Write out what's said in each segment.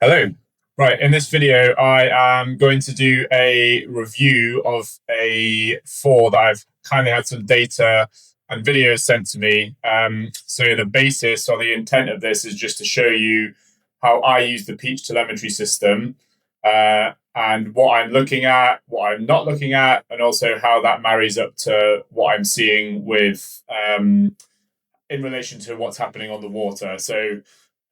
Hello. Right, in this video, I am going to do a review of a four that I've kindly had some data and videos sent to me. So the basis or the intent of this is just to show you how I use the Peach telemetry system and what I'm looking at, what I'm not looking at, and also how that marries up to what I'm seeing with in relation to what's happening on the water. So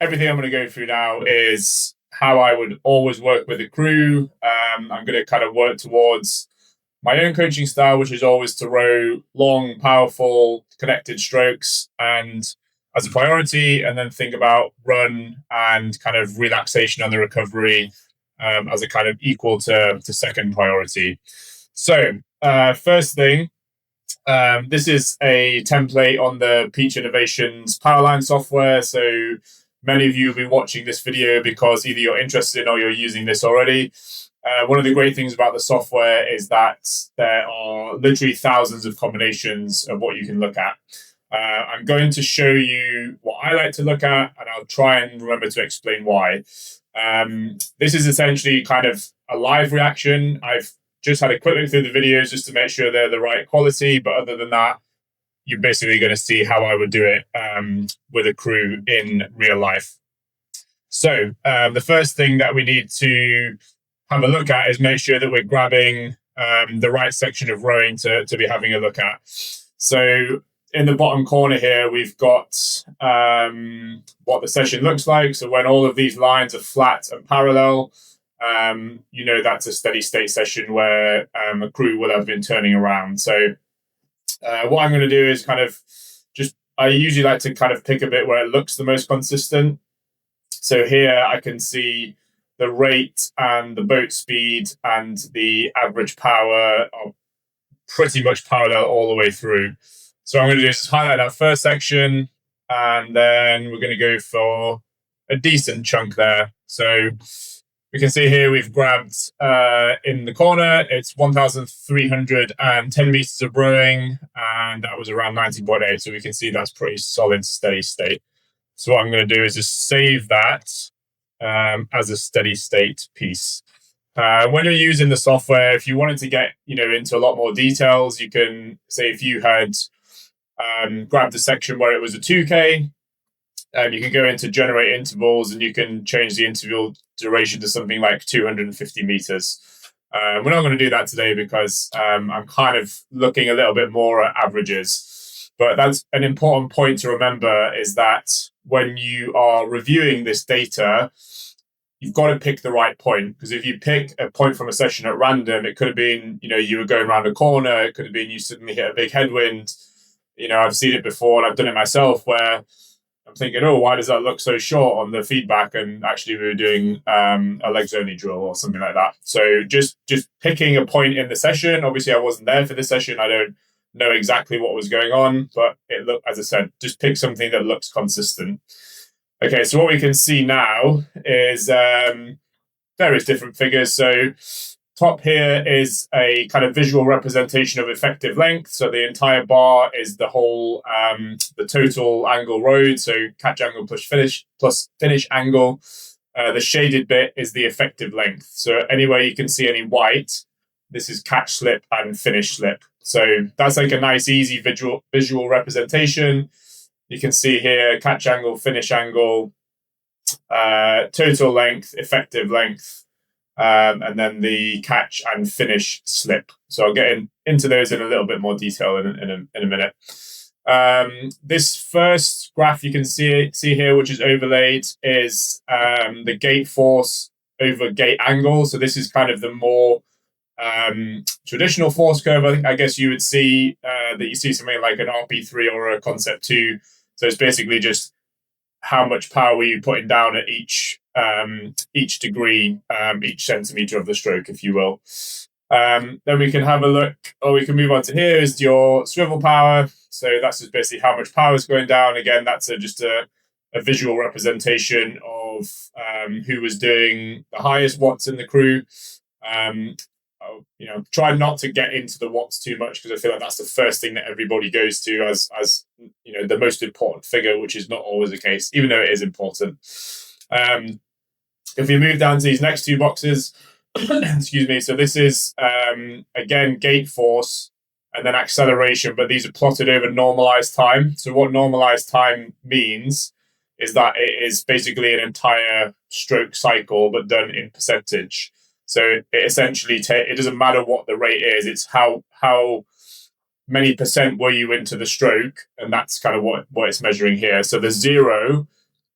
everything I'm going to go through now is how I would always work with a crew. I'm going to kind of work towards my own coaching style, which is always to row long, powerful, connected strokes and as a priority, and then think about run and kind of relaxation on the recovery as a kind of equal to second priority. So, first thing, this is a template on the Peach Innovations Powerline software. So many of you will be watching this video because either you're interested in or you're using this already. One of the great things about the software is that there are literally thousands of combinations of what you can look at. I'm going to show you what I like to look at, and I'll try and remember to explain why. This is essentially kind of a live reaction. I've just had a quick look through the videos just to make sure they're the right quality. But other than that, you're basically going to see how I would do it with a crew in real life. So the first thing that we need to have a look at is make sure that we're grabbing the right section of rowing to be having a look at. So in the bottom corner here, we've got what the session looks like. So when all of these lines are flat and parallel, you know that's a steady state session where a crew will have been turning around. So what I'm going to do is kind of I usually like to kind of pick a bit where it looks the most consistent. So here I can see the rate and the boat speed and the average power are pretty much parallel all the way through. So I'm going to do is highlight that first section, and then we're going to go for a decent chunk there. So we can see here we've grabbed in the corner, it's 1,310 meters of rowing, and that was around 90.8. So we can see that's pretty solid, steady state. So what I'm going to do is just save that as a steady state piece. When you're using the software, if you wanted to get into a lot more details, you can say if you had grabbed a section where it was a 2K, you can go into generate intervals and you can change the interval duration to something like 250 meters. We're not going to do that today because I'm kind of looking a little bit more at averages. But that's an important point to remember, is that when you are reviewing this data, you've got to pick the right point. Because if you pick a point from a session at random, it could have been, you were going around a corner. It could have been you suddenly hit a big headwind. I've seen it before and I've done it myself where I'm thinking, oh, why does that look so short on the feedback? And actually, we were doing a legs only drill or something like that. So just picking a point in the session. Obviously, I wasn't there for the session. I don't know exactly what was going on, but it looked, as I said, just pick something that looks consistent. Okay, so what we can see now is various different figures. So top here is a kind of visual representation of effective length. So the entire bar is the whole, the total angle rowed. So catch angle plus finish angle. The shaded bit is the effective length. So anywhere you can see any white, this is catch slip and finish slip. So that's like a nice, easy visual representation. You can see here catch angle, finish angle, total length, effective length, and then the catch and finish slip. So I'll get into those in a little bit more detail in a minute. This first graph you can see here, which is overlaid, is the gate force over gate angle. So this is kind of the more traditional force curve. I guess you would see that you see something like an RP3 or a Concept 2. So it's basically just how much power were you putting down at each degree, each centimeter of the stroke, if you will. Then we can have a look, or we can move on to here is your swivel power. So that's just basically how much power is going down. Again, that's just a visual representation of who was doing the highest watts in the crew. Try not to get into the watts too much, because I feel like that's the first thing that everybody goes to as the most important figure, which is not always the case, even though it is important. If we move down to these next two boxes, excuse me, so this is, again, gate force and then acceleration, but these are plotted over normalized time. So what normalized time means is that it is basically an entire stroke cycle, but done in percentage. So it essentially, it doesn't matter what the rate is, it's how many percent were you into the stroke, and that's kind of what it's measuring here. So the 0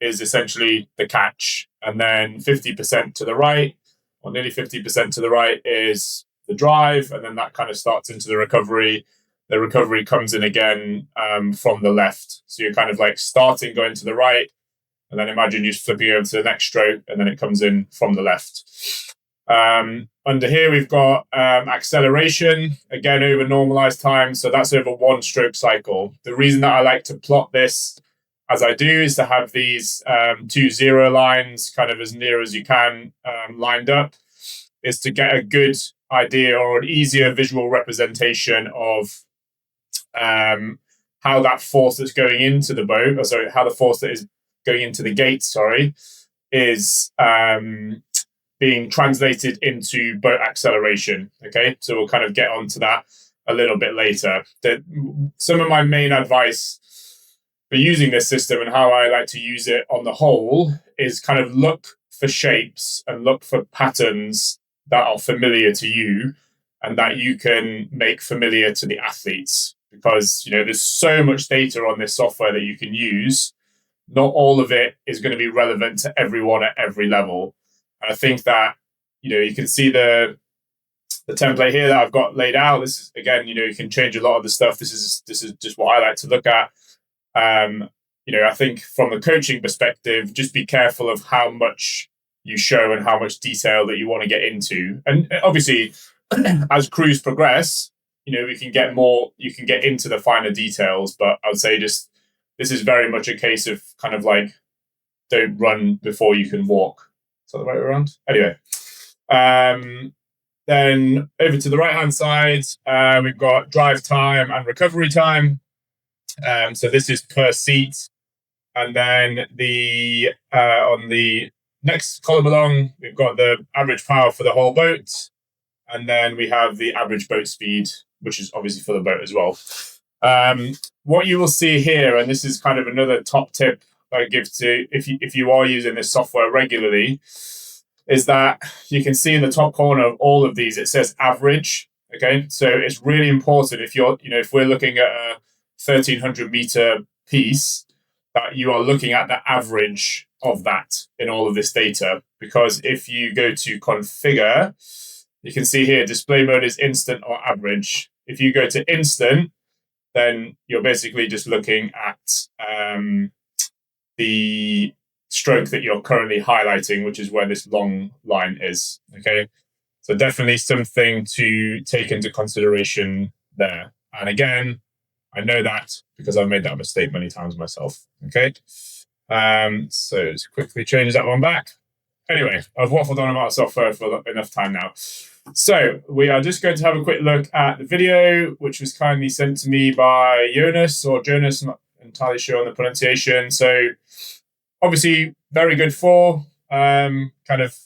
is essentially the catch, and then 50% to the right, or nearly 50% to the right, is the drive, and then that kind of starts into the recovery. The recovery comes in again from the left. So you're kind of like starting going to the right, and then imagine you're flipping over to the next stroke, and then it comes in from the left. Under here, we've got acceleration, again, over normalized time. So that's over one stroke cycle. The reason that I like to plot this as I do is to have these 2 0 lines kind of as near as you can lined up, is to get a good idea or an easier visual representation of how that force that's going into the boat, or sorry, how the force that is going into the gate, is being translated into boat acceleration. Okay, so we'll kind of get onto that a little bit later. Some of my main advice for using this system and how I like to use it on the whole is kind of look for shapes and look for patterns that are familiar to you and that you can make familiar to the athletes, because there's so much data on this software that you can use. Not all of it is going to be relevant to everyone at every level. And I think that you can see the template here that I've got laid out. This is, again, you can change a lot of the stuff. This is just what I like to look at. I think from a coaching perspective, just be careful of how much you show and how much detail that you want to get into. And obviously, as crews progress, we can get more, you can get into the finer details. But I would say this is very much a case of kind of like, don't run before you can walk. Is that the way around? Anyway, then over to the right-hand side, we've got drive time and recovery time. So this is per seat. And then on the next column along, we've got the average power for the whole boat. And then we have the average boat speed, which is obviously for the boat as well. What you will see here, and this is kind of another top tip I give to if you are using this software regularly, is that you can see in the top corner of all of these, it says average. Okay, so it's really important if we're looking at a 1,300 meter piece, that you are looking at the average of that in all of this data. Because if you go to configure, you can see here display mode is instant or average. If you go to instant, then you're basically just looking at the stroke that you're currently highlighting, which is where this long line is. Okay, so definitely something to take into consideration there. And again, I know that because I've made that mistake many times myself. Okay, so let's quickly change that one back. Anyway, I've waffled on about software for enough time now. So we are just going to have a quick look at the video, which was kindly sent to me by Jonas, I'm not entirely sure on the pronunciation. So obviously very good for kind of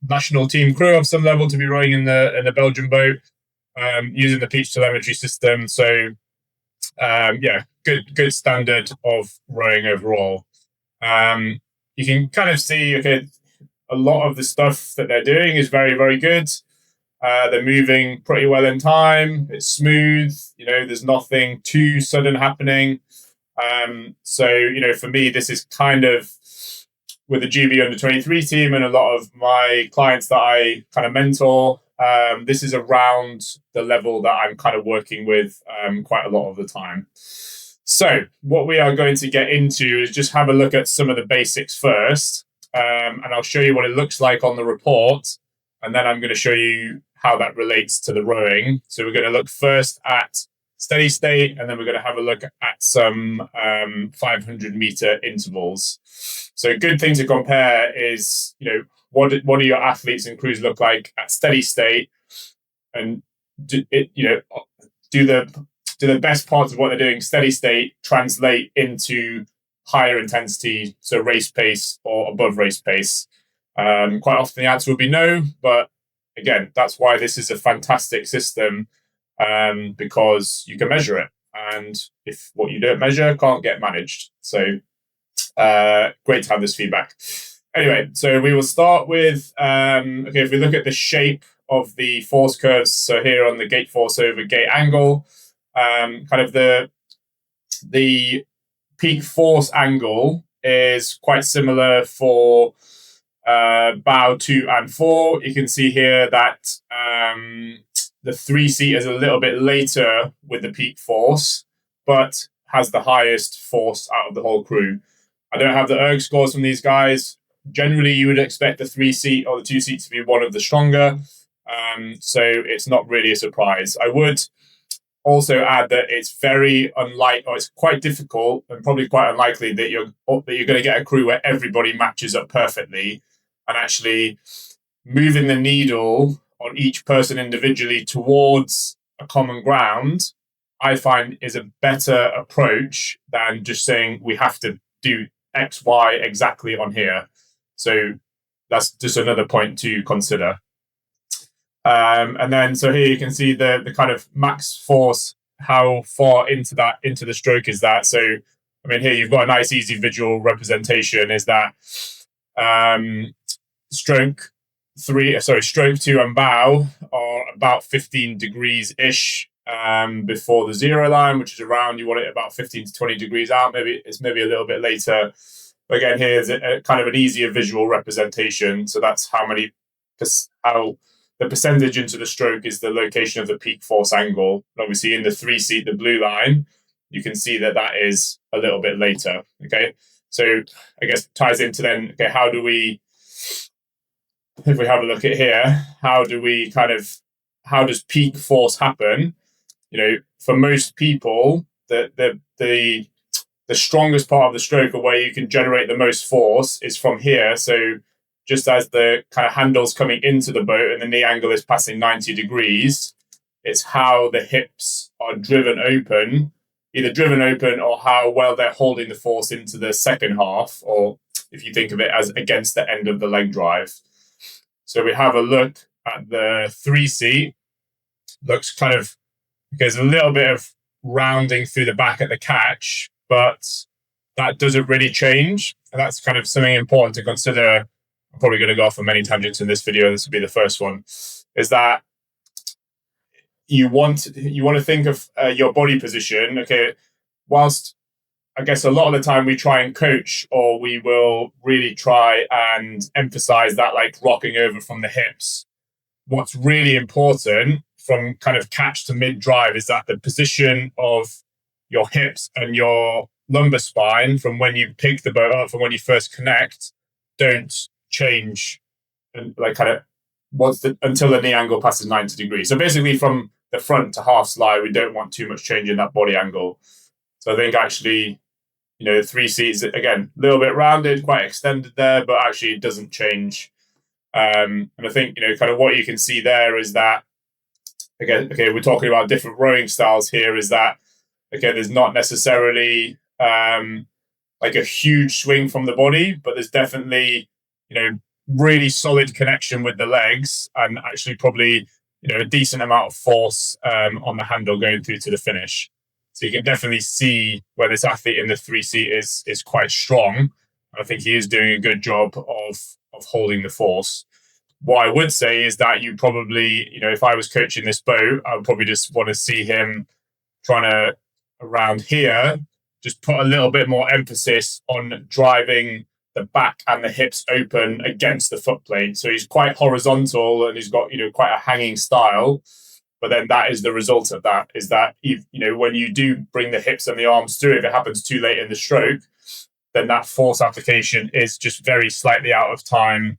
national team crew of some level to be rowing in the Belgian boat using the Peach Telemetry system. So good standard of rowing overall. You can kind of see, okay, a lot of the stuff that they're doing is very, very good. They're moving pretty well in time. It's smooth. There's nothing too sudden happening. So, for me, this is kind of with the GB under 23 team and a lot of my clients that I kind of mentor. This is around the level that I'm kind of working with quite a lot of the time. So what we are going to get into is just have a look at some of the basics first. And I'll show you what it looks like on the report. And then I'm going to show you how that relates to the rowing. So we're going to look first at steady state, and then we're going to have a look at some 500 meter intervals. So a good thing to compare is, what do your athletes and crews look like at steady state, and do the best parts of what they're doing steady state translate into higher intensity, so race pace or above race pace. Quite often the answer would be no, but again, that's why this is a fantastic system, because you can measure it. And if what you don't measure can't get managed. So great to have this feedback. Anyway, so we will start with, okay, if we look at the shape of the force curves, so here on the gate force over gate angle, kind of the peak force angle is quite similar for bow 2 and 4. You can see here that the 3-seat is a little bit later with the peak force, but has the highest force out of the whole crew. I don't have the erg scores from these guys. Generally, you would expect the 3-seat or the 2-seat to be one of the stronger. So it's not really a surprise. I would also add that it's very unlikely, or it's quite difficult and probably quite unlikely that you're going to get a crew where everybody matches up perfectly, and actually moving the needle on each person individually towards a common ground, I find is a better approach than just saying we have to do X, Y exactly on here. So that's just another point to consider. And then, so here you can see the kind of max force, how far into the stroke is that. So, I mean, here you've got a nice, easy visual representation. Is that stroke 2 and bow are about 15 degrees ish before the 0 line, which is around, you want it about 15 to 20 degrees out. Maybe it's a little bit later. But again, here's a kind of an easier visual representation. So that's how the percentage into the stroke is the location of the peak force angle. And obviously in the 3-seat, the blue line, you can see that is a little bit later. Okay. So I guess ties into then, okay, if we have a look at here, how does peak force happen? You know, for most people, the strongest part of the stroke, or where you can generate the most force, is from here. So just as the kind of handle's coming into the boat and the knee angle is passing 90 degrees, it's how the hips are driven open, either driven open or how well they're holding the force into the second half, or if you think of it as against the end of the leg drive. So we have a look at the 3-seat. Looks kind of, there's a little bit of rounding through the back at the catch, but that doesn't really change. And that's kind of something important to consider. I'm probably going to go off on many tangents in this video. This will be the first one. Is that you want to think of your body position. Okay, whilst I guess a lot of the time we try and coach, or we will really try and emphasize that, like rocking over from the hips. What's really important from kind of catch to mid drive is that the position of your hips and your lumbar spine from when you pick the boat up, from when you first connect, don't change, and like kind of until the knee angle passes 90 degrees. So basically from the front to half slide, we don't want too much change in that body angle. So I think actually, you know, 3-seats, again, a little bit rounded, quite extended there, but actually it doesn't change. And I think, you know, kind of what you can see there is that, again, okay, we're talking about different rowing styles here, is that, okay, there's not necessarily like a huge swing from the body, but there's definitely, you know, really solid connection with the legs, and actually probably, you know, a decent amount of force on the handle going through to the finish. So you can definitely see where this athlete in the 3-seat is quite strong. I think he is doing a good job of holding the force. What I would say is that you probably, you know, if I was coaching this boat, I would probably just want to see him trying to, around here, just put a little bit more emphasis on driving the back and the hips open against the foot plate. So he's quite horizontal and he's got, you know, quite a hanging style. But then that is the result of that, is that, if, you know, when you do bring the hips and the arms through, if it happens too late in the stroke, then that force application is just very slightly out of time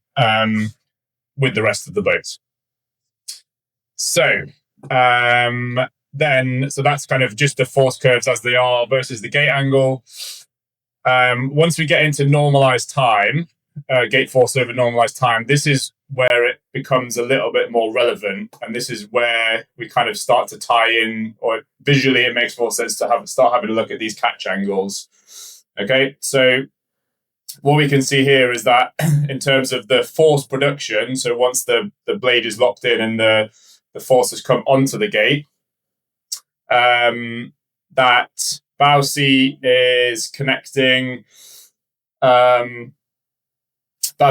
with the rest of the boat. So so that's kind of just the force curves as they are versus the gate angle. Once we get into normalized time, gate force over normalized time, this is where it becomes a little bit more relevant, and this is where we kind of start to tie in, or visually it makes more sense to start having a look at these catch angles. Okay, so what we can see here is that in terms of the force production, so once the blade is locked in and the force has come onto the gate, that bow seat is connecting. Bow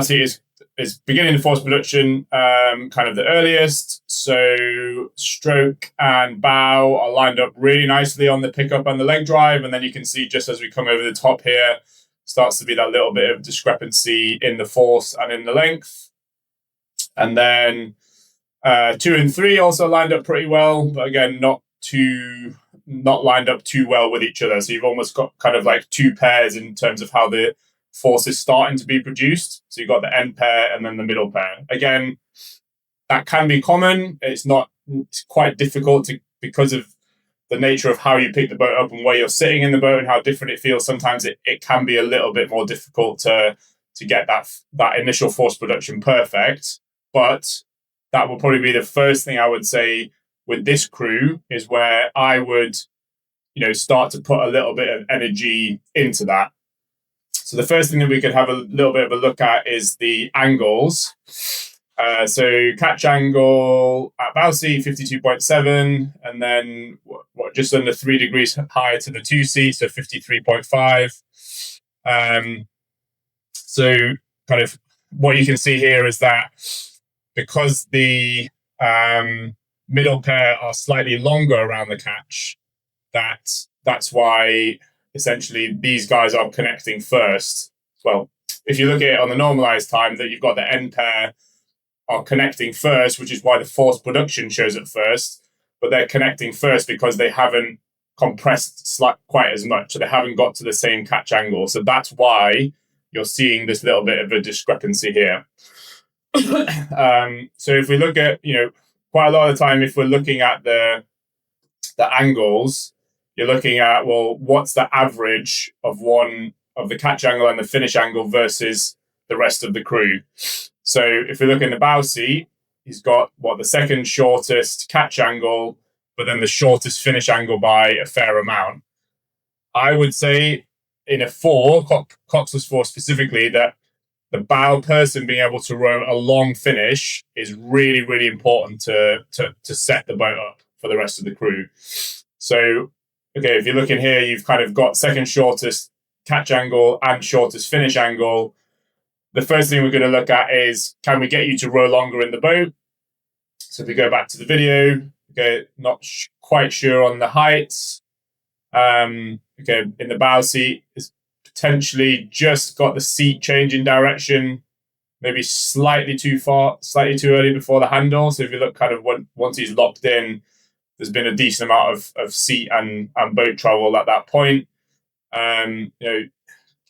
seat is beginning the force production kind of the earliest. So stroke and bow are lined up really nicely on the pickup and the leg drive. And then you can see just as we come over the top here, starts to be that little bit of discrepancy in the force and in the length. And then 2 and 3 also lined up pretty well, but again, not lined up too well with each other. So you've almost got kind of like two pairs in terms of how the force is starting to be produced. So you've got the end pair and then the middle pair. Again, that can be common. It's quite difficult because of the nature of how you pick the boat up and where you're sitting in the boat and how different it feels. Sometimes it can be a little bit more difficult to get that initial force production perfect. But that will probably be the first thing I would say with this crew, is where I would, start to put a little bit of energy into that. So the first thing that we could have a little bit of a look at is the angles. So catch angle at bow seat 52.7, and then just under 3 degrees higher to the 2 seat, so 53.5. So kind of what you can see here is that because the middle pair are slightly longer around the catch, that's why essentially these guys are connecting first. Well, if you look at it on the normalized time, that you've got the end pair are connecting first, which is why the force production shows up first, but they're connecting first because they haven't compressed quite as much, so they haven't got to the same catch angle. So that's why you're seeing this little bit of a discrepancy here. So if we look at, quite a lot of the time, if we're looking at the angles, you're looking at, well, what's the average of one of the catch angle and the finish angle versus the rest of the crew. So if we look in the bow seat, he's got the second shortest catch angle, but then the shortest finish angle by a fair amount. I would say in a 4, Coxless 4 specifically, that the bow person being able to row a long finish is really, really important to set the boat up for the rest of the crew. So, okay, if you look in here, you've kind of got second shortest catch angle and shortest finish angle. The first thing we're going to look at is, can we get you to row longer in the boat? So if we go back to the video, okay, not quite sure on the heights. Okay, in the bow seat, it's potentially just got the seat changing direction, maybe slightly too early before the handle. So if you look kind of once he's locked in, there's been a decent amount of seat and boat travel at that point.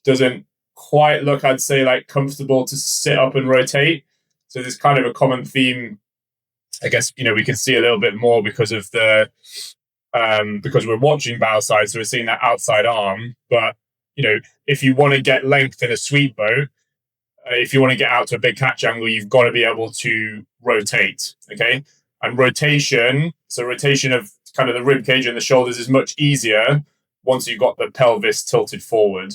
Doesn't quite look, I'd say, like comfortable to sit up and rotate. So there's kind of a common theme, I guess, we can see a little bit more because of because we're watching bow side, so we're seeing that outside arm. But if you want to get length in a sweep boat, if you want to get out to a big catch angle, you've got to be able to rotate. Okay, and rotation of kind of the rib cage and the shoulders is much easier once you've got the pelvis tilted forward.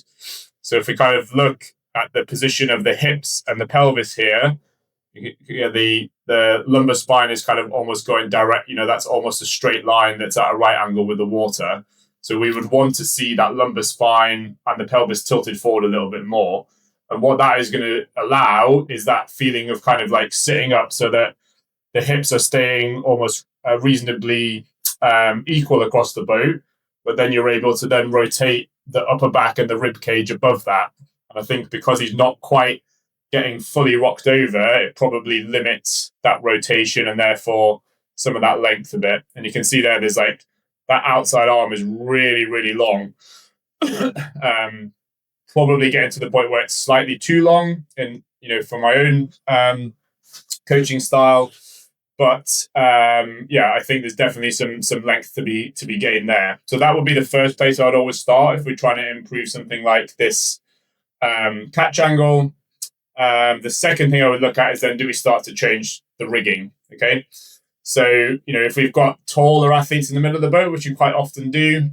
So if we kind of look at the position of the hips and the pelvis here, the lumbar spine is kind of almost going direct. That's almost a straight line that's at a right angle with the water. So we would want to see that lumbar spine and the pelvis tilted forward a little bit more. And what that is going to allow is that feeling of kind of like sitting up, so that the hips are staying almost reasonably equal across the boat, but then you're able to then rotate the upper back and the rib cage above that. And I think because he's not quite getting fully rocked over, it probably limits that rotation and therefore some of that length a bit. And you can see there's like that outside arm is really, really long. Probably getting to the point where it's slightly too long, and for my own coaching style. But I think there's definitely some length to be gained there. So that would be the first place I'd always start if we're trying to improve something like this catch angle. The second thing I would look at is then, do we start to change the rigging? Okay, so if we've got taller athletes in the middle of the boat, which you quite often do,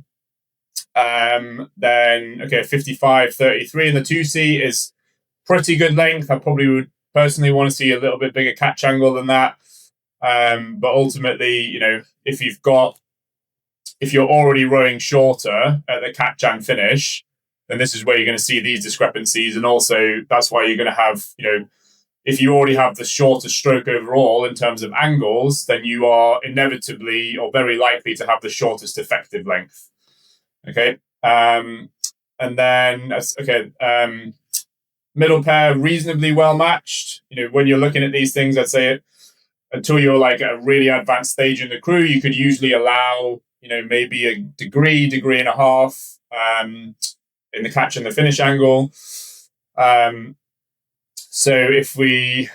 Then, okay, 55.33 in the 2-seat is pretty good length. I probably would personally want to see a little bit bigger catch angle than that. But ultimately, you know, if you're already rowing shorter at the catch and finish, then this is where you're going to see these discrepancies. And also, that's why you're going to have, you know, if you already have the shortest stroke overall in terms of angles, then you are inevitably or very likely to have the shortest effective length. Okay. And then, okay, middle pair, reasonably well matched. You know, when you're looking at these things, I'd say it, until you're like at a really advanced stage in the crew, you could usually allow, you know, maybe a degree and a half in the catch and the finish angle. So if we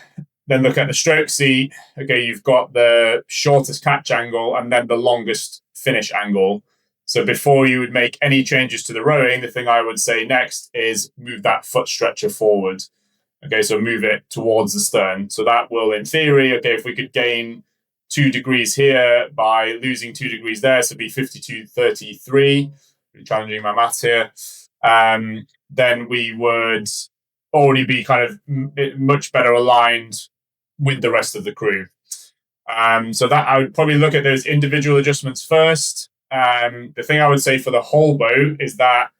then look at the stroke seat, okay, you've got the shortest catch angle and then the longest finish angle. So before you would make any changes to the rowing, the thing I would say next is move that foot stretcher forward. Okay, so move it towards the stern. So that will, in theory, okay, if we could gain 2 degrees here by losing 2 degrees there, so be 52.33, really challenging my maths here, then we would already be kind of much better aligned with the rest of the crew. So that I would probably look at those individual adjustments first. The thing I would say for the whole boat is that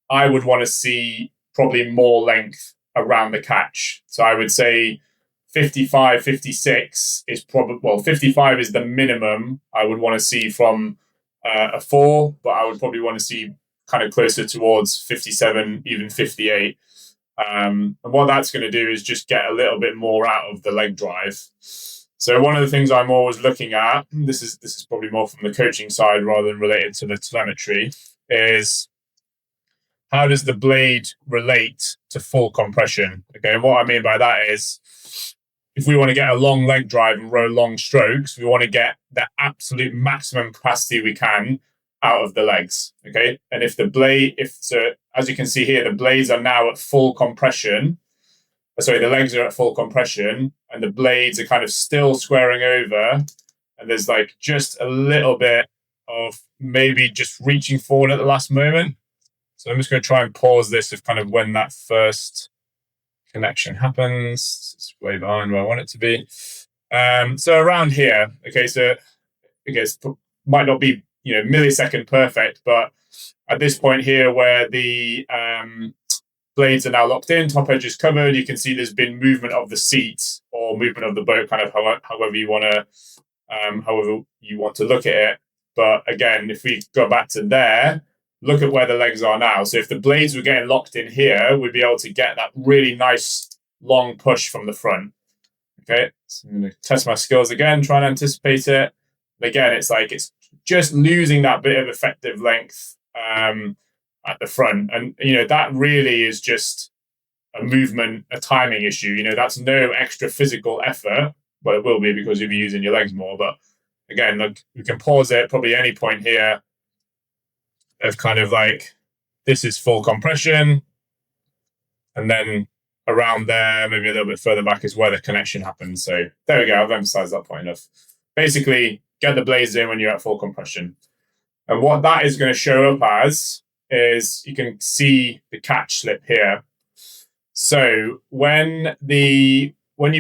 I would want to see probably more length around the catch. So I would say 55, 56 is probably, well, 55 is the minimum I would want to see from a 4, but I would probably want to see kind of closer towards 57, even 58. And what that's going to do is just get a little bit more out of the leg drive. So one of the things I'm always looking at, this is probably more from the coaching side rather than related to the telemetry, is how does the blade relate to full compression? Okay, and what I mean by that is if we want to get a long leg drive and row long strokes, we want to get the absolute maximum capacity we can out of the legs. Okay, and if the blade, as you can see here, the blades are now at full compression. Sorry, the legs are at full compression and the blades are kind of still squaring over. And there's like just a little bit of maybe just reaching forward at the last moment. So I'm just going to try and pause this of kind of when that first connection happens. It's way behind where I want it to be. So around here, okay, so I guess might not be, you know, millisecond perfect, but at this point here where the blades are now locked in, top edge is covered, you can see there's been movement of the seat or movement of the boat, kind of however you want to look at it. But again, if we go back to there, look at where the legs are now. So if the blades were getting locked in here, we'd be able to get that really nice long push from the front. Okay, so I'm going to test my skills again, try and anticipate it. Again, it's like it's just losing that bit of effective length at the front. And, you know, that really is just a movement, a timing issue. You know, that's no extra physical effort. Well, it will be because you'll be using your legs more. But again, look, we can pause it probably any point here of kind of like, this is full compression. And then around there, maybe a little bit further back is where the connection happens. So there we go. I've emphasized that point enough. Basically, get the blades in when you're at full compression. And what that is going to show up as is you can see the catch slip here. So when you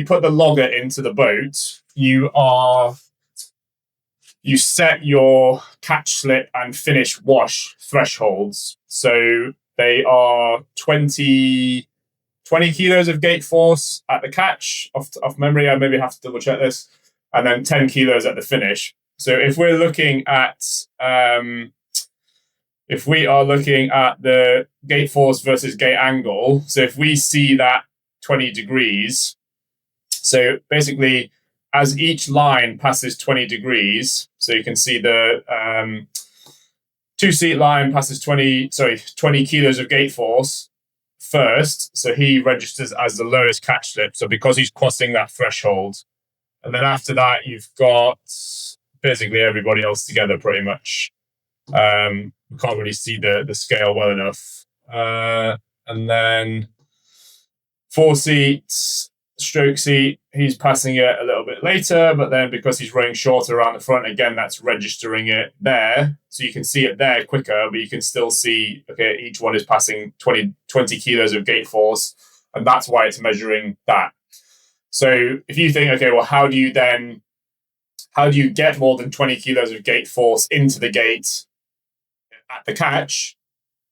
put the logger into the boat, you set your catch slip and finish wash thresholds. So they are 20 kilos of gate force at the catch, off memory. I maybe have to double check this, and then 10 kilos at the finish. So if we're looking at if we are looking at the gate force versus gate angle, so if we see that 20 degrees, so basically as each line passes 20 degrees, so you can see the 2-seat line passes 20 kilos of gate force first, so he registers as the lowest catch slip, so because he's crossing that threshold. And then after that, you've got basically everybody else together pretty much. We can't really see the scale well enough. And then 4 seats, stroke seat, he's passing it a little bit later, but then because he's running shorter around the front, again, that's registering it there. So you can see it there quicker, but you can still see, okay, each one is passing 20 kilos of gate force, and that's why it's measuring that. So if you think, okay, well, how do you get more than 20 kilos of gate force into the gate at the catch?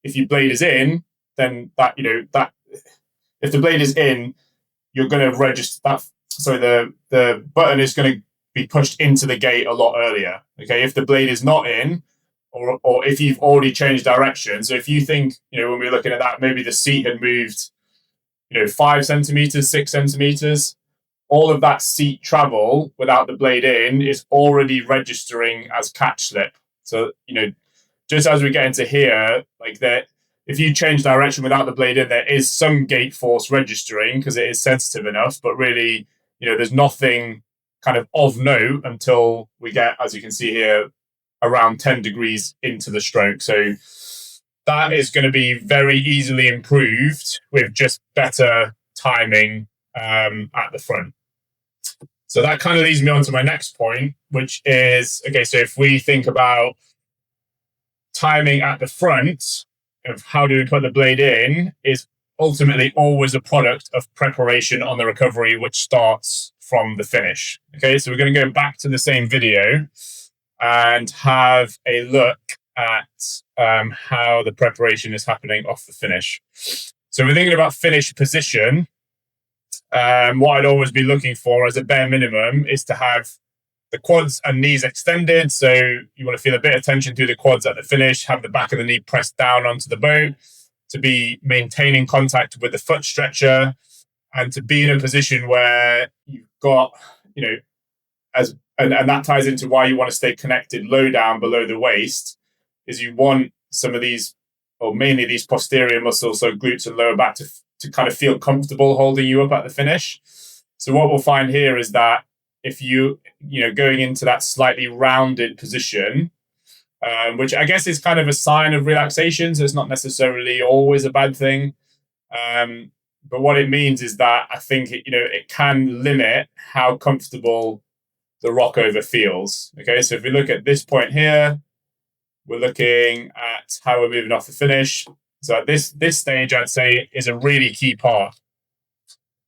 If your blade is in, then that if the blade is in, you're going to register that. So the button is going to be pushed into the gate a lot earlier. Okay, if the blade is not in, or if you've already changed direction. So if you think, when we were looking at that, maybe the seat had moved, 5 centimeters, 6 centimeters, all of that seat travel without the blade in is already registering as catch slip. So, just as we get into here, like that, if you change direction without the blade in, there is some gate force registering because it is sensitive enough, but really, there's nothing kind of note until we get, as you can see here, around 10 degrees into the stroke. So that is going to be very easily improved with just better timing at the front. So that kind of leads me on to my next point, which is, okay, so if we think about timing at the front of how do we put the blade in, is ultimately always a product of preparation on the recovery, which starts from the finish. Okay, so we're going to go back to the same video and have a look at how the preparation is happening off the finish. So we're thinking about finish position. What I'd always be looking for as a bare minimum is to have the quads and knees extended. So you want to feel a bit of tension through the quads at the finish, have the back of the knee pressed down onto the boat, to be maintaining contact with the foot stretcher, and to be in a position where you've got, and that ties into why you want to stay connected low down below the waist, is you want some of these, or mainly these posterior muscles, so glutes and lower back, to kind of feel comfortable holding you up at the finish. So what we'll find here is that if you going into that slightly rounded position, which I guess is kind of a sign of relaxation, so it's not necessarily always a bad thing. But what it means is that I think it can limit how comfortable the rockover feels. Okay, so if we look at this point here, we're looking at how we're moving off the finish. So at this stage, I'd say is a really key part.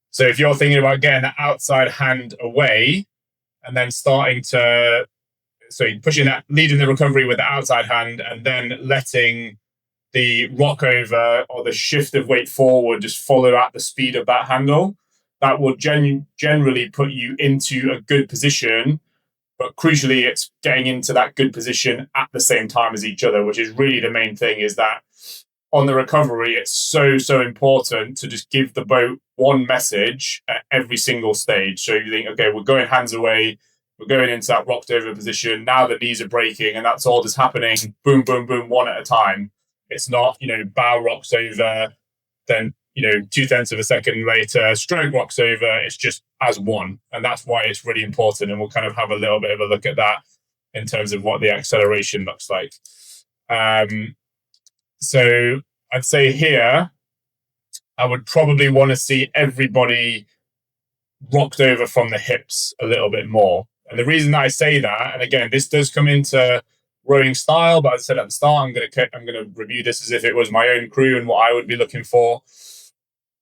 So if you're thinking about getting the outside hand away and then starting to, so you're pushing that, leading the recovery with the outside hand and then letting the rock over or the shift of weight forward just follow at the speed of that handle, that will generally put you into a good position. But crucially, it's getting into that good position at the same time as each other, which is really the main thing, is that on the recovery, it's so important to just give the boat one message at every single stage. So you think, okay, we're going hands away, we're going into that rocked over position. Now the knees are breaking, and that's all just happening, boom, boom, boom, one at a time. It's not, bow rocks over, then, 0.2 of a second later, stroke rocks over. It's just as one. And that's why it's really important. And we'll kind of have a little bit of a look at that in terms of what the acceleration looks like. So I'd say here, I would probably want to see everybody rocked over from the hips a little bit more. And the reason that I say that, and again, this does come into rowing style, but as I said at the start, I'm going to review this as if it was my own crew and what I would be looking for.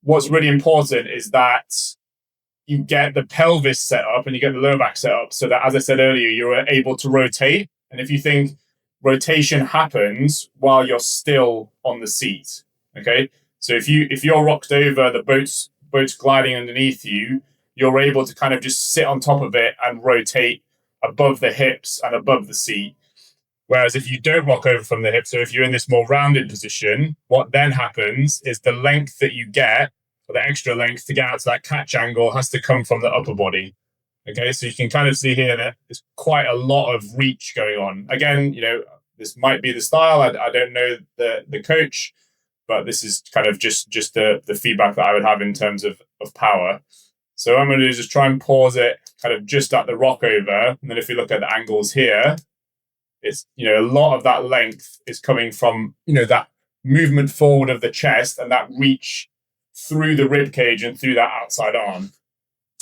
What's really important is that you get the pelvis set up and you get the lower back set up so that, as I said earlier, you're able to rotate. And if you think rotation happens while you're still on the seat, okay? So if you're rocked over, the boat's gliding underneath you, you're able to kind of just sit on top of it and rotate above the hips and above the seat. Whereas if you don't rock over from the hips, so if you're in this more rounded position, what then happens is the length that you get, or the extra length to get out to that catch angle, has to come from the upper body. Okay, so you can kind of see here that there's quite a lot of reach going on. Again, this might be the style. I don't know the coach, but this is kind of just the feedback that I would have in terms of power. So what I'm going to do is just try and pause it kind of just at the rock over. And then if you look at the angles here, it's, a lot of that length is coming from, that movement forward of the chest and that reach through the rib cage and through that outside arm.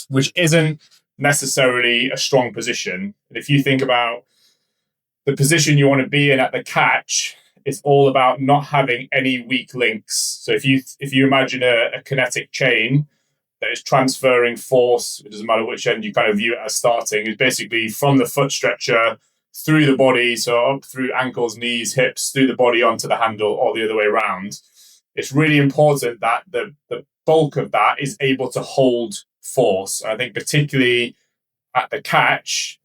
which isn't necessarily a strong position. And if you think about the position you want to be in at the catch, it's all about not having any weak links. So if you imagine a kinetic chain that is transferring force, it doesn't matter which end you kind of view it as starting, is basically from the foot stretcher through the body, so up through ankles, knees, hips, through the body onto the handle, or the other way around. It's really important that the bulk of that is able to hold force. And I think particularly at the catch,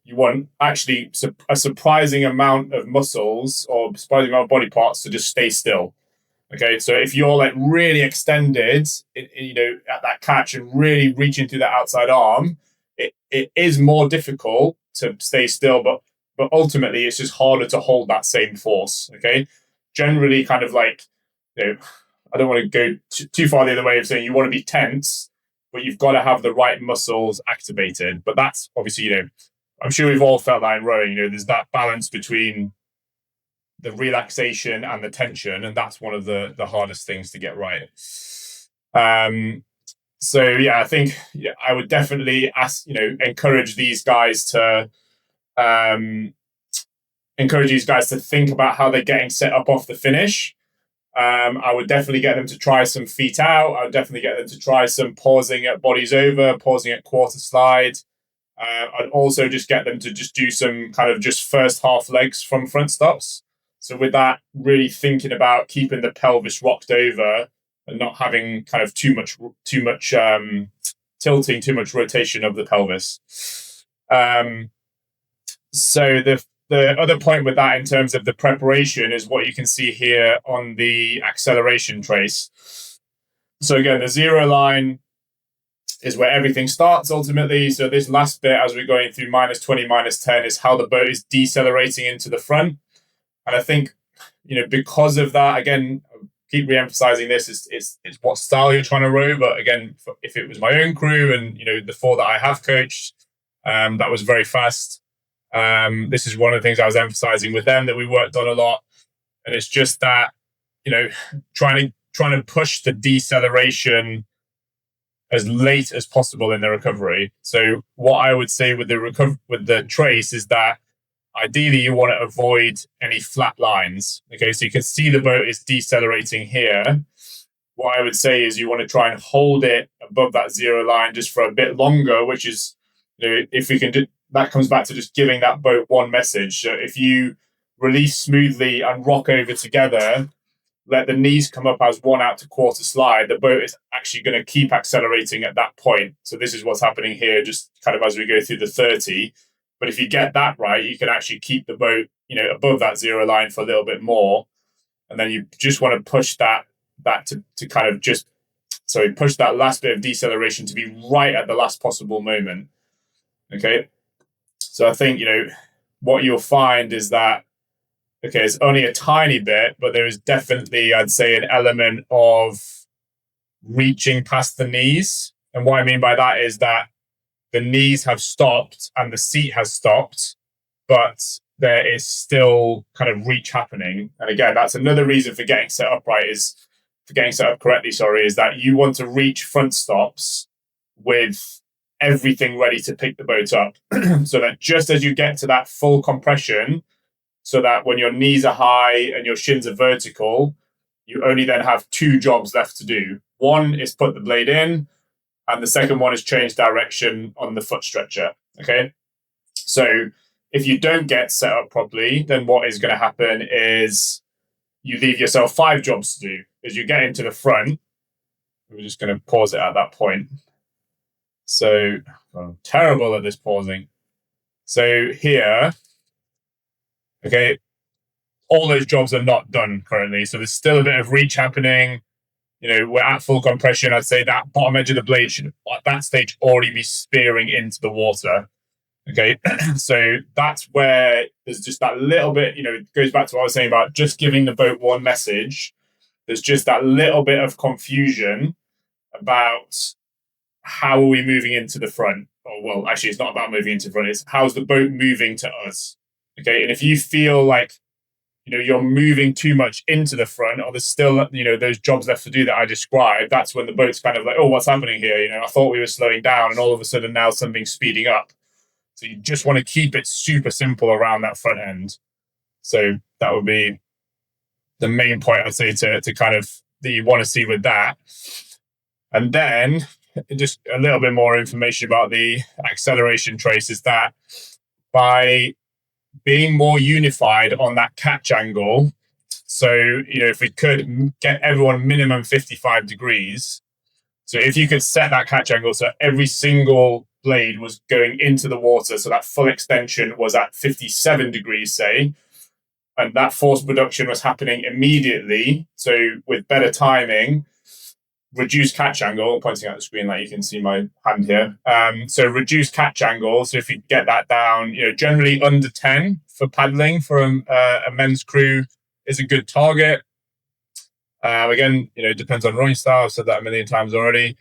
you want actually a surprising amount of muscles or surprising amount of body parts to just stay still. Okay, so if you're like really extended, at that catch and really reaching through that outside arm, it is more difficult to stay still, but ultimately it's just harder to hold that same force. Okay, generally, kind of like, I don't want to go too far the other way of saying you want to be tense, but you've got to have the right muscles activated. But that's obviously, I'm sure we've all felt that in rowing. There's that balance between the relaxation and the tension, and that's one of the hardest things to get right. So yeah, I think I would definitely encourage these guys to think about how they're getting set up off the finish. I would definitely get them to try some feet out. I would definitely get them to try some pausing at bodies over, pausing at quarter slide. I'd also just get them to just do some kind of just first half legs from front stops. So with that, really thinking about keeping the pelvis rocked over and not having kind of too much tilting, too much rotation of the pelvis. So the other point with that in terms of the preparation is what you can see here on the acceleration trace. So again, the 0 line is where everything starts ultimately. So this last bit, as we're going through -20, -10, is how the boat is decelerating into the front. And I think, because of that, again, keep re-emphasizing this, it's what style you're trying to row. But again, if it was my own crew and, the 4 that I have coached, that was very fast. This is one of the things I was emphasizing with them that we worked on a lot. And it's just that, trying to push the deceleration as late as possible in the recovery. So what I would say with the trace is that ideally you want to avoid any flat lines. Okay, so you can see the boat is decelerating here. What I would say is you want to try and hold it above that 0 line just for a bit longer, which is, if we can do that, comes back to just giving that boat one message. So if you release smoothly and rock over together, let the knees come up as one out to quarter slide, the boat is actually going to keep accelerating at that point. So this is what's happening here, just kind of as we go through the 30. But if you get that right, you can actually keep the boat, above that 0 line for a little bit more. And then you just want to push that to kind of push that last bit of deceleration to be right at the last possible moment. Okay. So I think, what you'll find is that, okay, it's only a tiny bit, but there is definitely, I'd say, an element of reaching past the knees. And what I mean by that is that the knees have stopped and the seat has stopped, but there is still kind of reach happening. And again, that's another reason for getting set up correctly, is that you want to reach front stops with everything ready to pick the boat up. So that just as you get to that full compression, so that when your knees are high and your shins are vertical, you only then have 2 jobs left to do. One is put the blade in, and the second one is change direction on the foot stretcher. Okay. So if you don't get set up properly, then what is going to happen is you leave yourself 5 jobs to do. As you get into the front, we're just going to pause it at that point. So I'm terrible at this pausing. So here, okay, all those jobs are not done currently. So there's still a bit of reach happening. We're at full compression. I'd say that bottom edge of the blade should, at that stage, already be spearing into the water. Okay, so that's where there's just that little bit, it goes back to what I was saying about just giving the boat one message. There's just that little bit of confusion about how are we moving into the front? Or, well, actually, it's not about moving into the front. It's how's the boat moving to us? Okay, and if you feel like, you're moving too much into the front, or there's still, those jobs left to do that I described, that's when the boat's kind of like, oh, what's happening here? I thought we were slowing down, and all of a sudden now something's speeding up. So you just want to keep it super simple around that front end. So that would be the main point I'd say to kind of that you want to see with that. And then just a little bit more information about the acceleration trace is that by being more unified on that catch angle, so if we could get everyone minimum 55 degrees, so if you could set that catch angle so every single blade was going into the water, so that full extension was at 57 degrees, say, and that force production was happening immediately, so with better timing, reduced catch angle, pointing at the screen like you can see my hand here. So reduced catch angle. So if you get that down, generally under 10 for paddling for a men's crew is a good target. Again, it depends on rowing style. I've said that a million times already.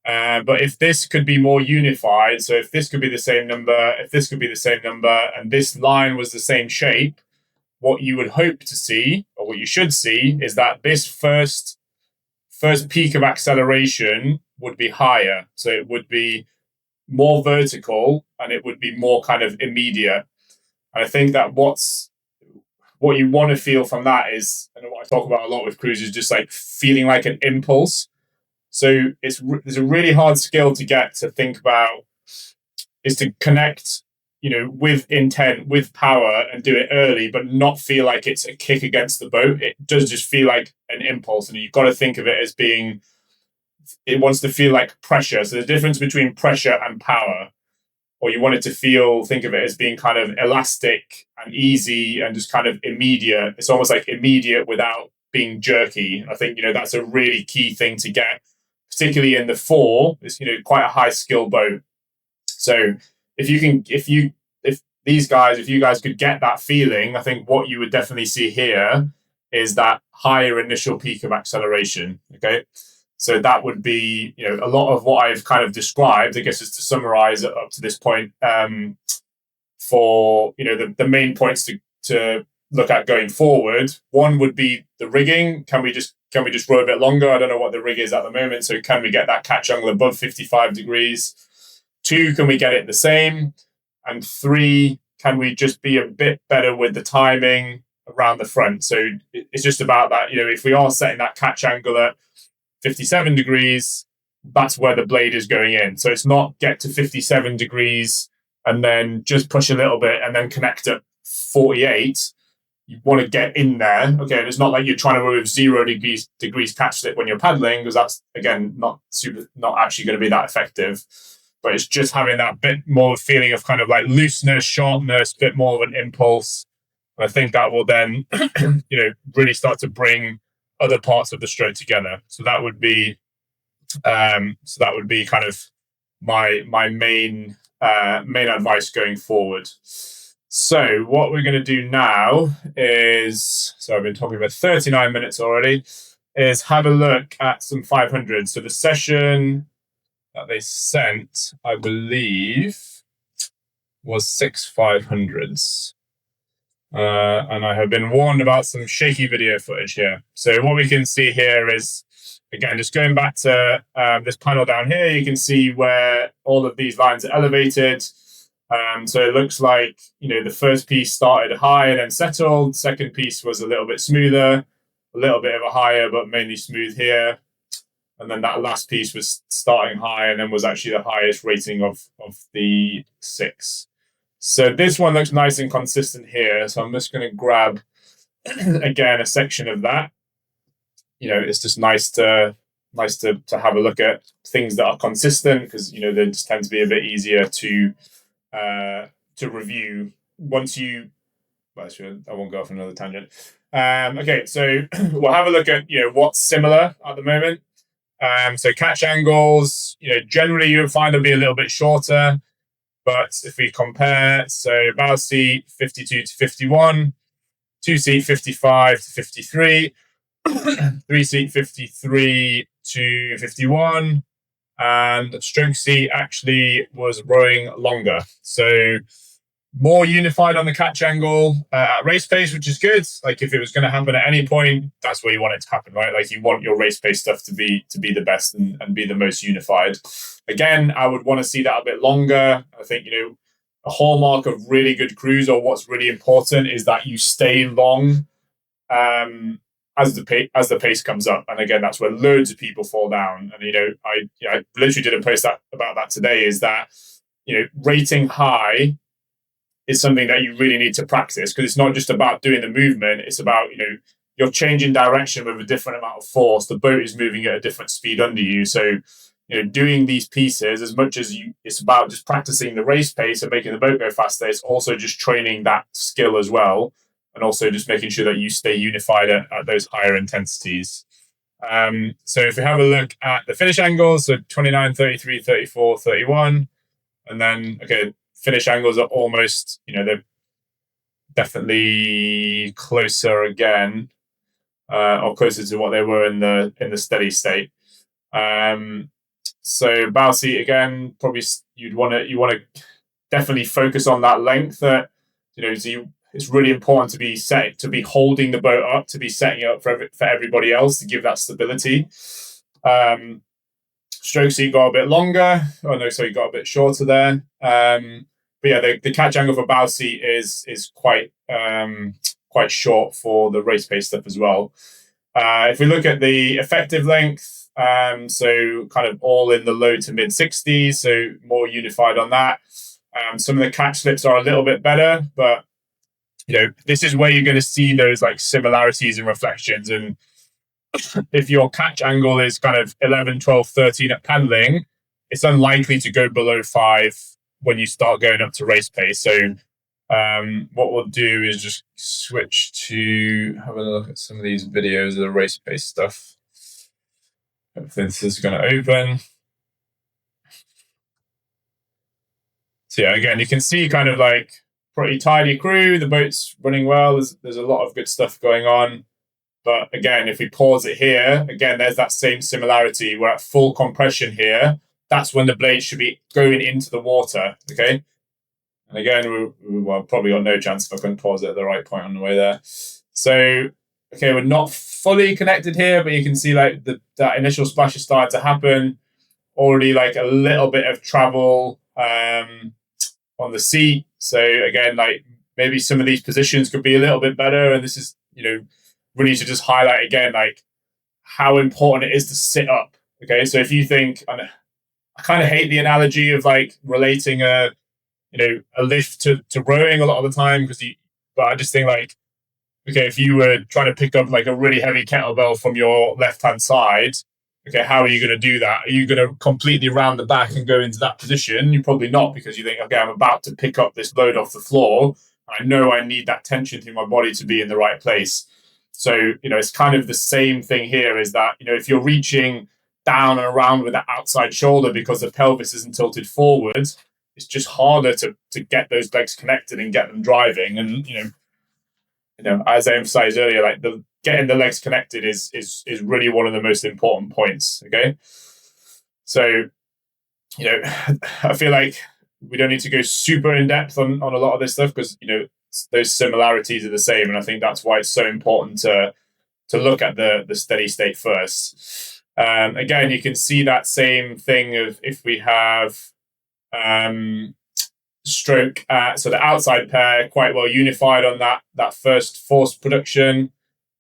But if this could be more unified, so if this could be the same number, if this could be the same number, and this line was the same shape, what you would hope to see, or what you should see, is that this first peak of acceleration would be higher. So it would be more vertical and it would be more kind of immediate. And I think that what you want to feel from that is, and what I talk about a lot with crews, is just like feeling like an impulse. So there's a really hard skill to get to think about, is to connect with intent, with power, and do it early, but not feel like it's a kick against the boat. It does just feel like an impulse, and you've got to think of it as being, it wants to feel like pressure. So the difference between pressure and power, or you want it to think of it as being kind of elastic and easy and just kind of immediate. It's almost like immediate without being jerky. I think, that's a really key thing to get, particularly in the Four. It's, quite a high skill boat. So if you guys could get that feeling, I think what you would definitely see here is that higher initial peak of acceleration. Okay. So that would be, a lot of what I've kind of described, I guess, is to summarize it up to this point, for, the main points to look at going forward. One would be the rigging. Can we just row a bit longer? I don't know what the rig is at the moment. So can we get that catch angle above 55 degrees? 2, can we get it the same? And 3, can we just be a bit better with the timing around the front? So it's just about that, if we are setting that catch angle at 57 degrees, that's where the blade is going in. So it's not get to 57 degrees and then just push a little bit and then connect at 48. You want to get in there. Okay, and it's not like you're trying to row with 0 degrees catch slip when you're paddling, because that's, again, not actually going to be that effective. But it's just having that bit more feeling of kind of like looseness, sharpness, bit more of an impulse. And I think that will then, really start to bring other parts of the stroke together. So that would be kind of my main advice going forward. So what we're going to do now is, so I've been talking about 39 minutes already, is have a look at some 500. So the session that they sent, I believe, was 6 500s. And I have been warned about some shaky video footage here. So what we can see here is, again, just going back to this panel down here, you can see where all of these lines are elevated. So it looks like, the first piece started high and then settled. Second piece was a little bit smoother, a little bit of a higher, but mainly smooth here. And then that last piece was starting high and then was actually the highest rating of the 6. So this one looks nice and consistent here. So I'm just going to grab, again, a section of that. It's just nice to have a look at things that are consistent, because, they just tend to be a bit easier to review once you, I won't go off on another tangent. Okay, so we'll have a look at, what's similar at the moment. So catch angles, generally you would find they'll be a little bit shorter, but if we compare, so bow seat 52 to 51, 2 seat 55 to 53, 3 seat 53 to 51, and stroke seat actually was rowing longer. So more unified on the catch angle at race pace, which is good. Like if it was going to happen at any point, that's where you want it to happen, right? Like you want your race pace stuff to be the best and be the most unified. Again, I would want to see that a bit longer. I think, a hallmark of really good crews, or what's really important, is that you stay long as the pace comes up. And again, that's where loads of people fall down. And I literally did a post about that today. Is that rating high is something that you really need to practice, because it's not just about doing the movement. It's about you're changing direction with a different amount of force. The boat is moving at a different speed under you. So doing these pieces, as much as it's about just practicing the race pace and making the boat go faster, it's also just training that skill as well, and also just making sure that you stay unified at those higher intensities. So if we have a look at the finish angles, so 29, 33, 34, 31, and then, okay, finish angles are almost, they're definitely closer again, or closer to what they were in the steady state. So bow seat again, probably you want to definitely focus on that length. That it's really important to be holding the boat up, to be setting it up for everybody else, to give that stability. Stroke seat got a bit longer. Oh no, sorry, got a bit shorter there. But yeah, the catch angle for bow seat is quite short for the race pace stuff as well. If we look at the effective length, so kind of all in the low to mid 60s, so more unified on that. Some of the catch slips are a little bit better, but this is where you're going to see those like similarities and reflections. And if your catch angle is kind of 11, 12, 13 at paddling, it's unlikely to go below 5 when you start going up to race pace. So what we'll do is just switch to have a look at some of these videos of the race pace stuff. Hopefully this is going to open. So yeah, again, you can see kind of like pretty tidy crew. The boat's running well. There's a lot of good stuff going on. But again, if we pause it here, again, there's that same similarity. We're at full compression here. That's when the blade should be going into the water, okay? And again, we'll probably got no chance if I couldn't pause it at the right point on the way there. So, okay, we're not fully connected here, but you can see like that initial splash is starting to happen. Already like a little bit of travel on the seat. So again, like maybe some of these positions could be a little bit better. And this is, really to just highlight again, like how important it is to sit up. Okay, so if you think, I kind of hate the analogy of like relating a lift to rowing a lot of the time, but I just think like, okay, if you were trying to pick up like a really heavy kettlebell from your left-hand side, okay, how are you going to do that? Are you going to completely round the back and go into that position? You're probably not, because you think, okay, I'm about to pick up this load off the floor. I know I need that tension through my body to be in the right place. So, it's kind of the same thing here, is that, if you're reaching down and around with that outside shoulder because the pelvis isn't tilted forward, it's just harder to get those legs connected and get them driving. And, as I emphasized earlier, like getting the legs connected is really one of the most important points. Okay. So, I feel like we don't need to go super in depth on a lot of this stuff, because, those similarities are the same. And I think that's why it's so important to look at the steady state first. Again, you can see that same thing of if we have stroke, so the outside pair quite well unified on that first force production,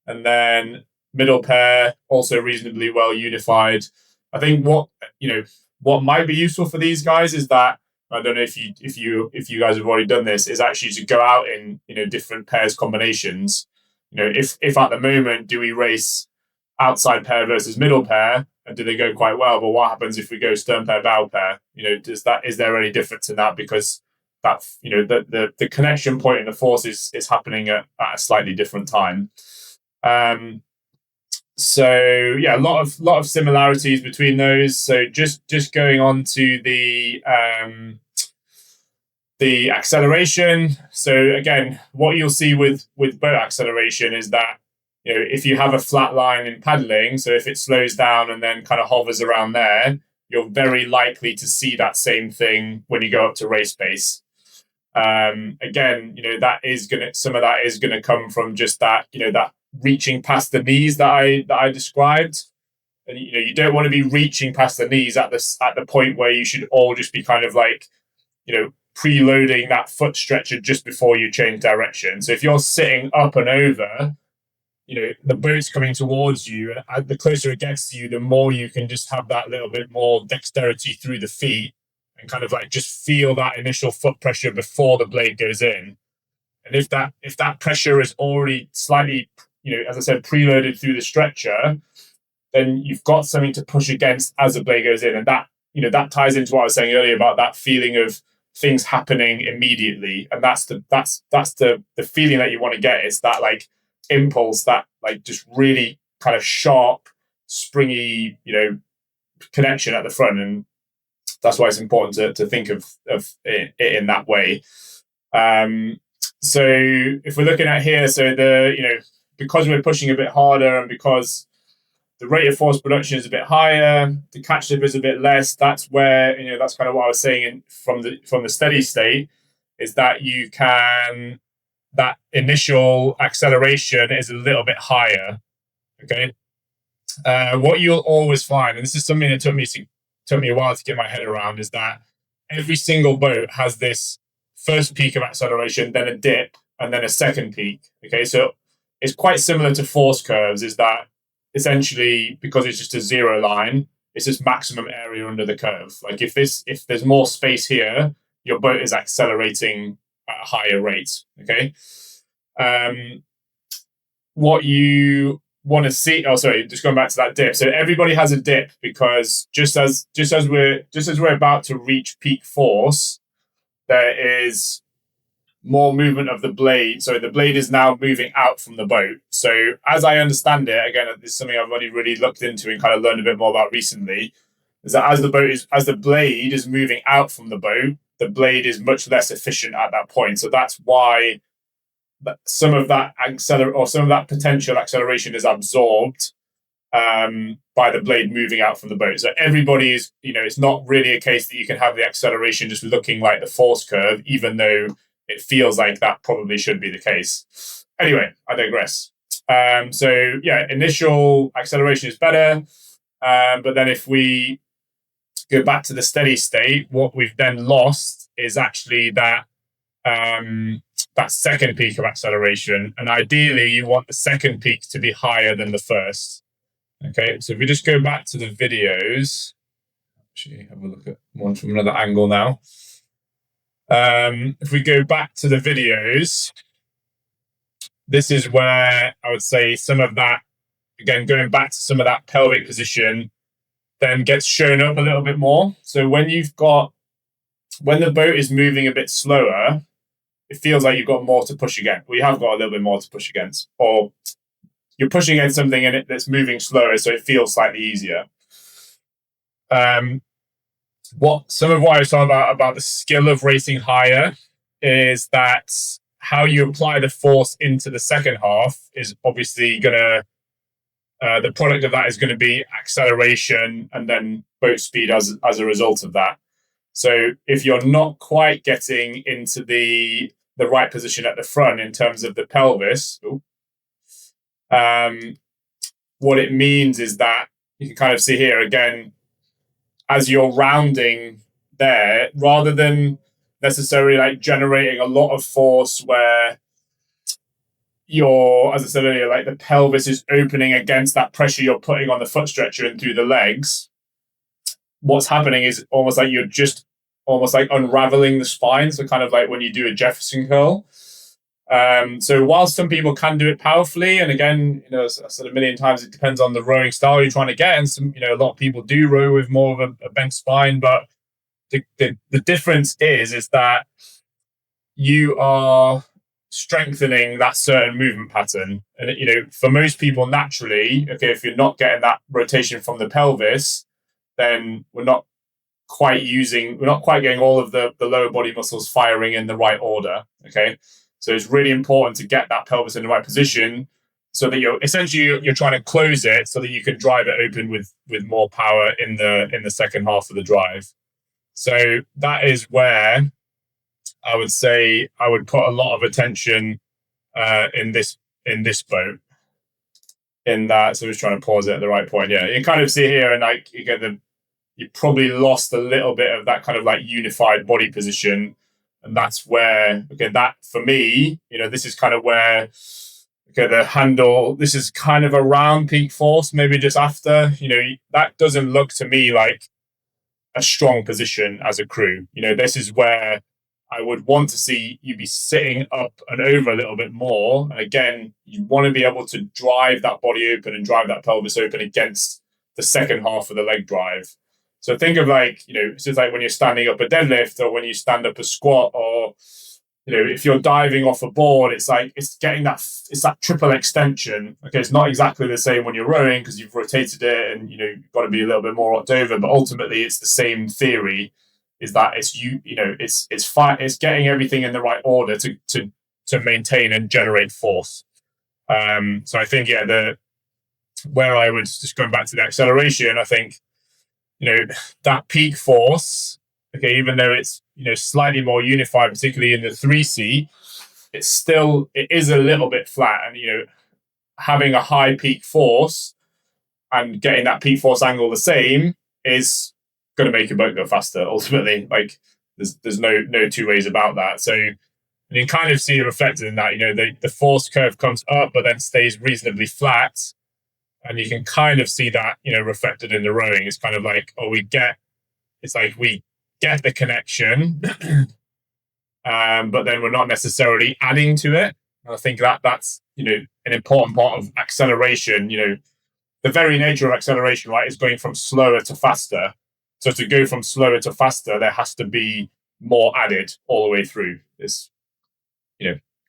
and then middle pair also reasonably well unified. I think what might be useful for these guys is that, I don't know if you guys have already done this, is actually to go out in different pairs combinations. If at the moment, do we race outside pair versus middle pair, and do they go quite well? But what happens if we go stern pair, bow pair? Is there any difference in that? Because that the connection point in the force is happening at a slightly different time. So yeah, a lot of similarities between those. So just going on to the acceleration. So again, what you'll see with boat acceleration is that if you have a flat line in paddling, so if it slows down and then kind of hovers around there, you're very likely to see that same thing when you go up to race pace. Again, some of that is gonna come from just that, that reaching past the knees that I described. And you don't want to be reaching past the knees at the point where you should all just be kind of like, preloading that foot stretcher just before you change direction. So if you're sitting up and over, the boat's coming towards you, and the closer it gets to you, the more you can just have that little bit more dexterity through the feet and kind of like just feel that initial foot pressure before the blade goes in. And if that pressure is already slightly, as I said, preloaded through the stretcher, then you've got something to push against as the blade goes in. And that, that ties into what I was saying earlier about that feeling of things happening immediately. And that's the feeling that you want to get. It's that like impulse, that like just really kind of sharp, springy, connection at the front. And that's why it's important to think of it in that way. So if we're looking at here, so because we're pushing a bit harder and because the rate of force production is a bit higher, the catch slip is a bit less. That's where, that's kind of what I was saying from the steady state, is that that initial acceleration is a little bit higher. Okay. What you'll always find, and this is something that took me a while to get my head around, is that every single boat has this first peak of acceleration, then a dip, and then a second peak. Okay. So it's quite similar to force curves, is that essentially, because it's just a zero line, it's just maximum area under the curve. Like if there's more space here, your boat is accelerating at a higher rate. Okay. What you want to see, just going back to that dip. So everybody has a dip because just as we're about to reach peak force, there is more movement of the blade. So the blade is now moving out from the boat. So as I understand it, again, this is something I've only really looked into and kind of learned a bit more about recently, is that as the blade is moving out from the boat, the blade is much less efficient at that point. So that's why some of that potential acceleration is absorbed by the blade moving out from the boat. So everybody is, it's not really a case that you can have the acceleration just looking like the force curve, even though it feels like that probably should be the case. Anyway, I digress. So yeah, initial acceleration is better. But then if we go back to the steady state, what we've then lost is actually that second peak of acceleration. And ideally, you want the second peak to be higher than the first. Okay, so if we just go back to the videos, actually have a look at one from another angle now. If we go back to the videos, this is where I would say some of that, again, going back to some of that pelvic position, then gets shown up a little bit more. So when the boat is moving a bit slower, it feels like you've got more to push against. We have got a little bit more to push against, or you're pushing against something in it that's moving slower, so it feels slightly easier. Some of what I was talking about the skill of racing higher is that how you apply the force into the second half is obviously the product of that is going to be acceleration and then boat speed as a result of that. So if you're not quite getting into the right position at the front in terms of the pelvis, what it means is that you can kind of see here again, as you're rounding there, rather than necessarily like generating a lot of force where as I said earlier, like the pelvis is opening against that pressure you're putting on the foot stretcher and through the legs, what's happening is almost like you're just almost like unraveling the spine. So kind of like when you do a Jefferson curl. So while some people can do it powerfully, and again, as I said a million times, it depends on the rowing style you're trying to get. And some, a lot of people do row with more of a bent spine, but the difference is that you are strengthening that certain movement pattern. And, for most people naturally, okay, if you're not getting that rotation from the pelvis, then we're not quite getting all of the lower body muscles firing in the right order. Okay. So it's really important to get that pelvis in the right position so that you're trying to close it so that you can drive it open with more power in the second half of the drive. So that is where I would say I would put a lot of attention in this boat. In that, so I was trying to pause it at the right point. Yeah, you kind of see here, and like you probably lost a little bit of that kind of like unified body position, and that's where that for me, this is kind of where the handle. This is kind of around peak force, maybe just after. That doesn't look to me like a strong position as a crew. This is where I would want to see you be sitting up and over a little bit more. And again, you want to be able to drive that body open and drive that pelvis open against the second half of the leg drive. So think of like, it's just like when you're standing up a deadlift or when you stand up a squat, or, if you're diving off a board, it's like, it's that triple extension. Okay. It's not exactly the same when you're rowing because you've rotated it and, you've got to be a little bit more rocked over, but ultimately it's the same theory. Is that it's getting everything in the right order to maintain and generate force. So I think where I was just going back to the acceleration, I think that peak force, even though it's slightly more unified, particularly in the 3C, it is a little bit flat, and having a high peak force and getting that peak force angle the same is going to make your boat go faster ultimately. Like there's no two ways about that. So you can kind of see it reflected in that, the force curve comes up but then stays reasonably flat, and you can kind of see that reflected in the rowing. It's kind of like we get the connection but then we're not necessarily adding to it. And I think that's an important part of acceleration. The very nature of acceleration, right, is going from slower to faster. So to go from slower to faster, there has to be more added all the way through. This,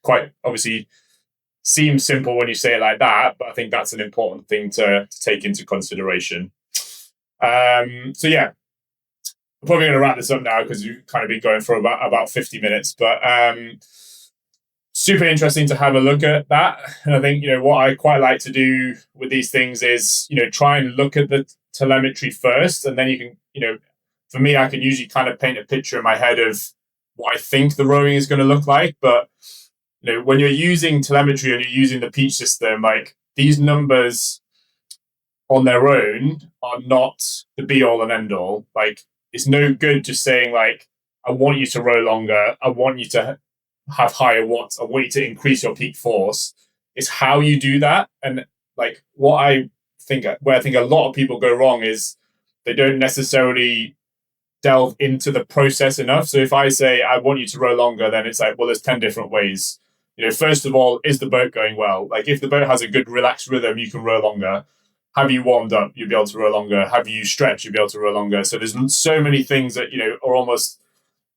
quite obviously seems simple when you say it like that, but I think that's an important thing to take into consideration. So yeah, I'm probably going to wrap this up now because you've kind of been going for about 50 minutes, but super interesting to have a look at that. And I think, what I quite like to do with these things is, try and look at the telemetry first, and then you can, for me, I can usually kind of paint a picture in my head of what I think the rowing is going to look like. But, when you're using telemetry and you're using the Peach system, like these numbers on their own are not the be all and end all. Like it's no good just saying like, I want you to row longer. I want you to have higher watts. I want you to increase your peak force. It's how you do that. And like where I think a lot of people go wrong is they don't necessarily delve into the process enough. So if I say, I want you to row longer, then it's like, well, there's 10 different ways. First of all, is the boat going well? Like if the boat has a good relaxed rhythm, you can row longer. Have you warmed up? You'll be able to row longer. Have you stretched? You'll be able to row longer. So there's so many things that, are almost,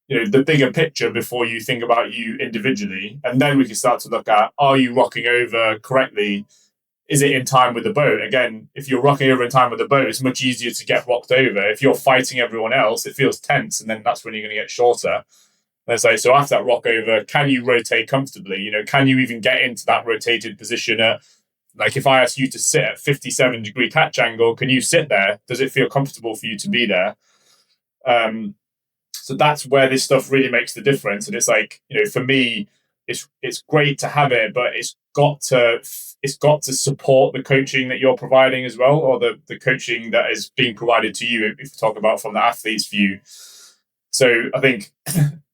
the bigger picture before you think about you individually. And then we can start to look at, are you rocking over correctly? Is it in time with the boat? Again, if you're rocking over in time with the boat, it's much easier to get rocked over. If you're fighting everyone else, it feels tense, and then that's when you're going to get shorter. And it's like, so after that rock over, can you rotate comfortably? Can you even get into that rotated position at, like if I ask you to sit at 57-degree catch angle, can you sit there? Does it feel comfortable for you to be there? So that's where this stuff really makes the difference. And it's like, for me, it's great to have it, but it's got to support the coaching that you're providing as well, or the coaching that is being provided to you, if we talk about from the athlete's view. So I think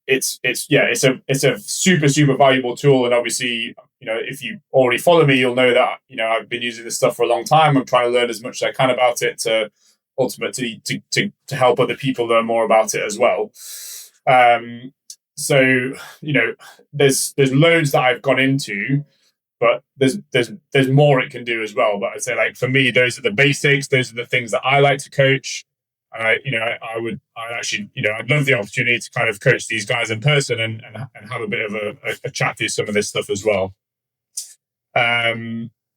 it's a super, super valuable tool. And obviously, if you already follow me, you'll know that, I've been using this stuff for a long time. I'm trying to learn as much as I can about it to ultimately to help other people learn more about it as well. So, there's loads that I've gone into, but there's more it can do as well. But I'd say, like, for me, those are the basics. Those are the things that I like to coach. And I'd love the opportunity to kind of coach these guys in person and have a bit of a chat through some of this stuff as well.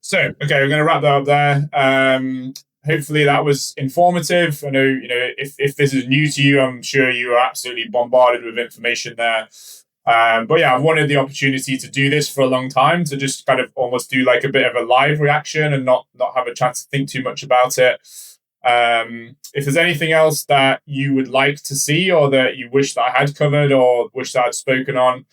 So, okay, we're going to wrap that up there. Hopefully that was informative. I know, if this is new to you, I'm sure you are absolutely bombarded with information there. But yeah, I've wanted the opportunity to do this for a long time, to just kind of almost do like a bit of a live reaction and not have a chance to think too much about it. If there's anything else that you would like to see or that you wish that I had covered or wish that I'd spoken on,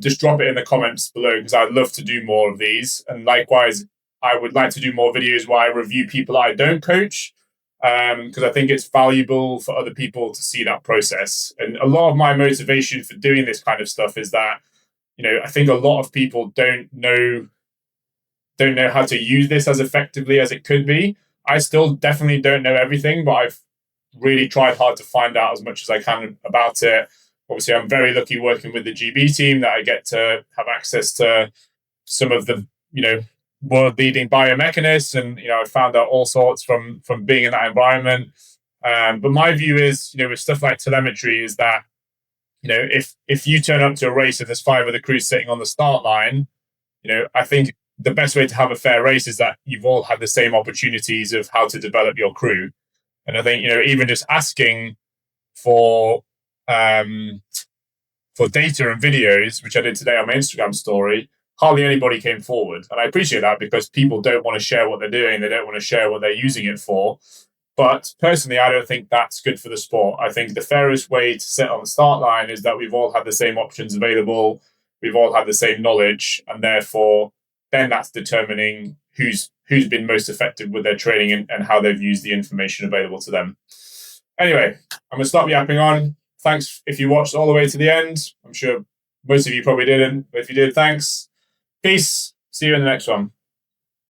just drop it in the comments below, because I'd love to do more of these. And likewise, I would like to do more videos where I review people I don't coach, because I think it's valuable for other people to see that process. And a lot of my motivation for doing this kind of stuff is that, I think a lot of people don't know how to use this as effectively as it could be. I still definitely don't know everything, but I've really tried hard to find out as much as I can about it. Obviously, I'm very lucky working with the GB team that I get to have access to some of the, world leading biomechanists. And, I found out all sorts from being in that environment. But my view is, with stuff like telemetry, is that, if you turn up to a race and there's 5 of the crew sitting on the start line, I think the best way to have a fair race is that you've all had the same opportunities of how to develop your crew. And I think, even just asking for data and videos, which I did today on my Instagram story, hardly anybody came forward. And I appreciate that, because people don't want to share what they're doing. They don't want to share what they're using it for. But personally, I don't think that's good for the sport. I think the fairest way to sit on the start line is that we've all had the same options available. We've all had the same knowledge, and therefore then that's determining who's been most effective with their training and how they've used the information available to them. Anyway, I'm going to stop yapping on. Thanks if you watched all the way to the end. I'm sure most of you probably didn't, but if you did, thanks. Peace. See you in the next one.